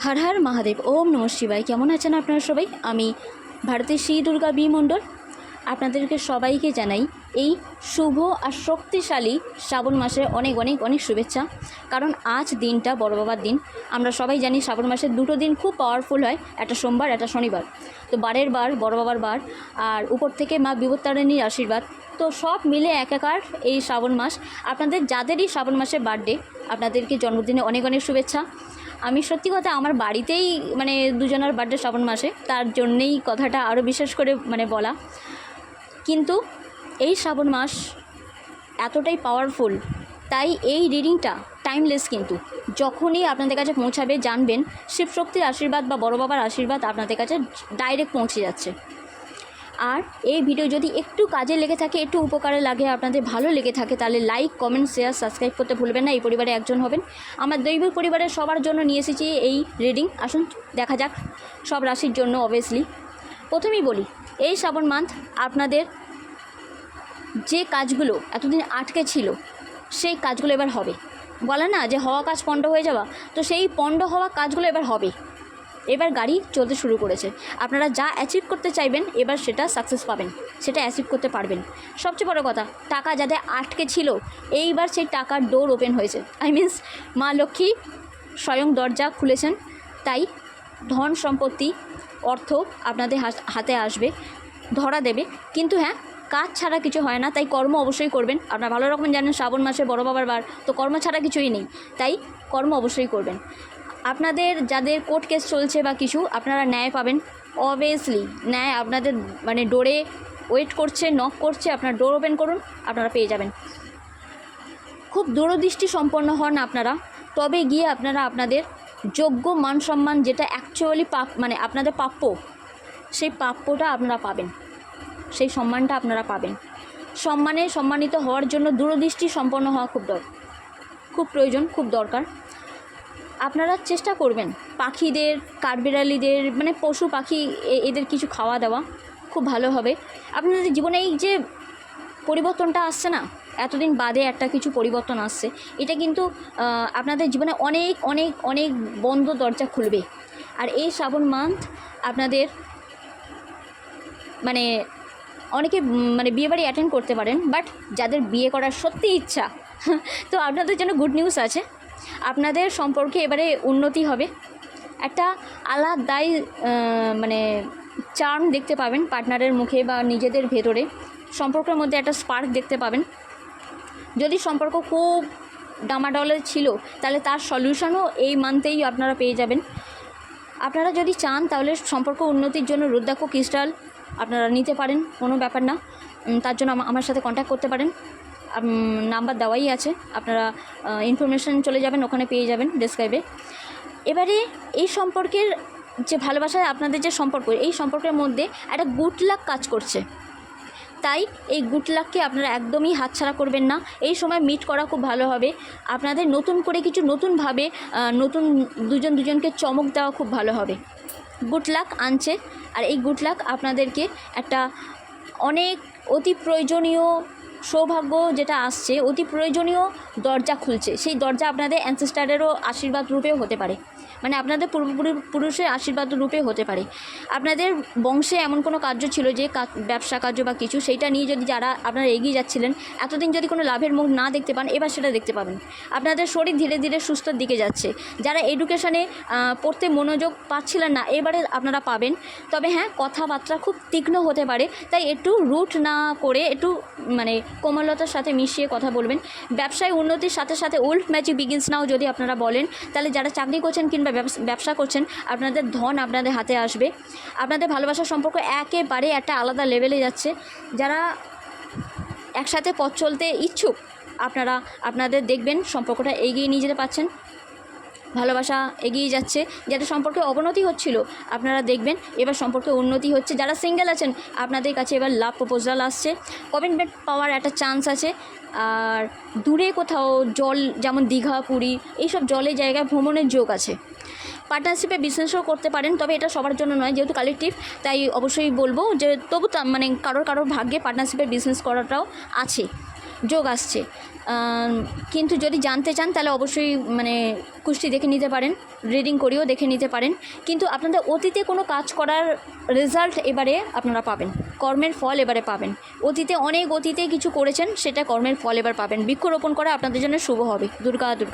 হর হর মহাদেব। ওম নমঃ শিবায়। কেমন আছেন আপনারা সবাই? আমি ভারতের শ্রী দুর্গা বি মণ্ডল আপনাদেরকে সবাইকে জানাই এই শুভ আর শক্তিশালী শ্রাবণ মাসে অনেক অনেক অনেক শুভেচ্ছা। কারণ আজ দিনটা বড় বাবার দিন। আমরা সবাই জানি শ্রাবণ মাসের দুটো দিন খুব পাওয়ারফুল হয়, একটা সোমবার একটা শনিবার। তো বারের বার, বড় বাবার বার, আর উপর থেকে মা বিপত্তারিণীর আশীর্বাদ। তো সব মিলে একাকার এই শ্রাবণ মাস। আপনাদের যাদেরই শ্রাবণ মাসে বার্থডে, আপনাদেরকে জন্মদিনে অনেক অনেক শুভেচ্ছা। আমি সত্যি কথা আমার বাড়িতেই দুজনের বার্থডে শ্রাবণ মাসে, তার জন্যেই কথাটা আরও বিশেষ করে বলা। কিন্তু এই শ্রাবণ মাস এতটাই পাওয়ারফুল, তাই এই রিডিংটা টাইমলেস। কিন্তু যখনই আপনাদের কাছে পৌঁছাবে জানবেন শিবশক্তির আশীর্বাদ বা বড় বাবার আশীর্বাদ আপনাদের কাছে ডাইরেক্ট পৌঁছে যাচ্ছে। আর এই ভিডিও যদি একটু কাজে লেগে থাকে, একটু উপকারে লাগে, আপনাদের ভালো লেগে থাকে, তাহলে লাইক, কমেন্ট, শেয়ার, সাবস্ক্রাইব করতে ভুলবেন না। এই পরিবারে একজন হবেন। আমার দৈবিক পরিবারের সবার জন্য নিয়ে এসেছি এই রিডিং। আসুন দেখা যাক সব রাশির জন্য। অবভিয়াসলি প্রথমেই বলি, এই শ্রাবণ মান্থ আপনাদের যে কাজগুলো এতদিন আটকে ছিল সেই কাজগুলো এবার হবে। বলে না যে হওয়া কাজ পণ্ড হয়ে যাওয়া, তো সেই পণ্ড হওয়া কাজগুলো এবার হবে। এবার গাড়ি চলতে শুরু করেছে। আপনারা যা অ্যাচিভ করতে চাইবেন এবার সেটা সাকসেস পাবেন, সেটা অ্যাচিভ করতে পারবেন। সবচেয়ে বড় কথা, টাকা যাদের আটকে ছিল এইবার সেই টাকার ডোর ওপেন হয়েছে। মা লক্ষ্মী স্বয়ং দরজা খুলেছেন। তাই ধন সম্পত্তি অর্থ আপনাদের হাতে আসবে, ধরা দেবে। কিন্তু হ্যাঁ, কাজ ছাড়া কিছু হয় না, তাই কর্ম অবশ্যই করবেন। আপনারা ভালো রকম জানেন শ্রাবণ মাসে বড় বাবার বার, তো কর্ম ছাড়া কিছুই নেই, তাই কর্ম অবশ্যই করবেন। আপনাদের যাদের কোর্ট কেস চলছে বা কিছু, আপনারা ন্যায় পাবেন। অবভিয়াসলি ন্যায় আপনাদের ডোরে ওয়েট করছে, নক করছে। আপনারা ডোর ওপেন করুন, আপনারা পেয়ে যাবেন। খুব দূরদৃষ্টি সম্পন্ন হন আপনারা, তবে গিয়ে আপনারা আপনাদের যোগ্য মান সম্মান, যেটা অ্যাকচুয়ালি আপনাদের প্রাপ্য, সেই প্রাপ্যটা আপনারা পাবেন, সেই সম্মানটা আপনারা পাবেন। সম্মানিত হওয়ার জন্য দূরদৃষ্টি সম্পন্ন হওয়া খুব প্রয়োজন, খুব দরকার। আপনারা চেষ্টা করবেন পাখিদের, কাঠবিড়ালিদের, পশু পাখি, এদের কিছু খাওয়া দাওয়া খুব ভালো হবে। আপনাদের জীবনে এই যে পরিবর্তনটা আসছে না, এতদিন বাদে একটা কিছু পরিবর্তন আসছে, এটা কিন্তু আপনাদের জীবনে অনেক অনেক অনেক বন্ধ দরজা খুলবে। আর এই শ্রাবণ মান্থ আপনাদের অনেকে বিয়েবাড়ি অ্যাটেন্ড করতে পারেন, বাট যাদের বিয়ে করার সত্যি ইচ্ছা তো আপনাদের জন্য গুড নিউজ আছে। আপনাদের সম্পর্কে এবারে উন্নতি হবে। একটা আলাদাই চার্ম দেখতে পাবেন পার্টনারের মুখে বা নিজেদের ভেতরে। সম্পর্কের মধ্যে একটা স্পার্ক দেখতে পাবেন। যদি সম্পর্ক খুব ডামাডলে ছিল, তাহলে তার সলিউশনও এই মান্থেই আপনারা পেয়ে যাবেন। আপনারা যদি চান তাহলে সম্পর্ক উন্নতির জন্য রুদ্রাক্ষ ক্রিস্টাল আপনারা নিতে পারেন, কোনো ব্যাপার না। তার জন্য আমার সাথে কন্ট্যাক্ট করতে পারেন। নাম্বার দেওয়াই আছে, আপনারা ইনফরমেশান চলে যাবেন, ওখানে পেয়ে যাবেন ডেসক্রাইবে। এবারে এই সম্পর্কের যে ভালোবাসা, আপনাদের যে সম্পর্ক, এই সম্পর্কের মধ্যে একটা গুড লাক কাজ করছে। তাই এই গুড লাককে আপনারা একদমই হাতছাড়া করবেন না। এই সময় মিট করা খুব ভালো হবে। আপনাদের নতুন করে কিছু নতুনভাবে দুজনকে চমক দেওয়া খুব ভালো হবে। গুড লাক আনছে। আর এই গুড লাক আপনাদেরকে একটা অনেক অতি প্রয়োজনীয় সৌভাগ্য যেটা আসছে, অতি প্রয়োজনীয় দরজা খুলছে। সেই দরজা আপনাদের অ্যানসেস্টারেরও আশীর্বাদ রূপেও হতে পারে, আপনাদের পূর্বপুরুষের আশীর্বাদ রূপে হতে পারে। আপনাদের বংশে এমন কোনো কার্য ছিল যে ব্যবসা কার্য বা কিছু, সেইটা নিয়ে যদি যারা আপনারা এগিয়ে যাচ্ছিলেন, এতদিন যদি কোনো লাভের মুখ না দেখতে পান, এবার সেটা দেখতে পাবেন। আপনাদের শরীর ধীরে ধীরে সুস্থর দিকে যাচ্ছে। যারা এডুকেশানে পড়তে মনোযোগ পাচ্ছিলেন না, এবারে আপনারা পাবেন। তবে হ্যাঁ, কথাবার্তা খুব তীক্ষ্ণ হতে পারে, তাই একটু রুট না করে একটু কোমলতার সাথে মিশিয়ে কথা বলবেন। ব্যবসায় উন্নতির সাথে সাথে উল্ফ ম্যাজিক বিগিনস নাও যদি আপনারা বলেন, তাহলে যারা চাকরি করছেন কিংবা ব্যবসা করছেন, আপনাদের ধন আপনাদের হাতে আসবে। আপনাদের ভালোবাসার সম্পর্ক একেবারে একটা আলাদা লেভেলে যাচ্ছে। যারা একসাথে পথ চলতে ইচ্ছুক, আপনাদের দেখবেন সম্পর্কটা এগিয়ে নিয়ে যেতে পারছেন, ভালোবাসা এগিয়ে যাচ্ছে। যাদের সম্পর্কে অবনতি হচ্ছিল, আপনারা দেখবেন এবার সম্পর্কে উন্নতি হচ্ছে। যারা সিঙ্গেল আছেন, আপনাদের কাছে এবার লাভ প্রপোজাল আসছে, কমিটমেন্ট পাওয়ার একটা চান্স আছে। আর দূরে কোথাও জল, যেমন দীঘা, পুরী, এইসব জলের জায়গায় ভ্রমণের যোগ আছে। পার্টনারশিপে বিজনেসও করতে পারেন, তবে এটা সবার জন্য নয়, যেহেতু কালেকটিভ, তাই অবশ্যই বলবো যে তবু কারোর ভাগ্যে পার্টনারশিপে বিজনেস করাটাও আছে, যোগ আসছে। কিন্তু যদি জানতে চান তাহলে অবশ্যই মানে কুষ্টি দেখে নিতে পারেন, রিডিং করেও দেখে নিতে পারেন। কিন্তু আপনাদের অতীতে কোনো কাজ করার রেজাল্ট এবারে আপনারা পাবেন, কর্মের ফল এবারে পাবেন। অতীতে কিছু করেছেন, সেটা কর্মের ফল এবার পাবেন। বৃক্ষরোপণ করা আপনাদের জন্য শুভ হবে। দুর্গা দুর্গা।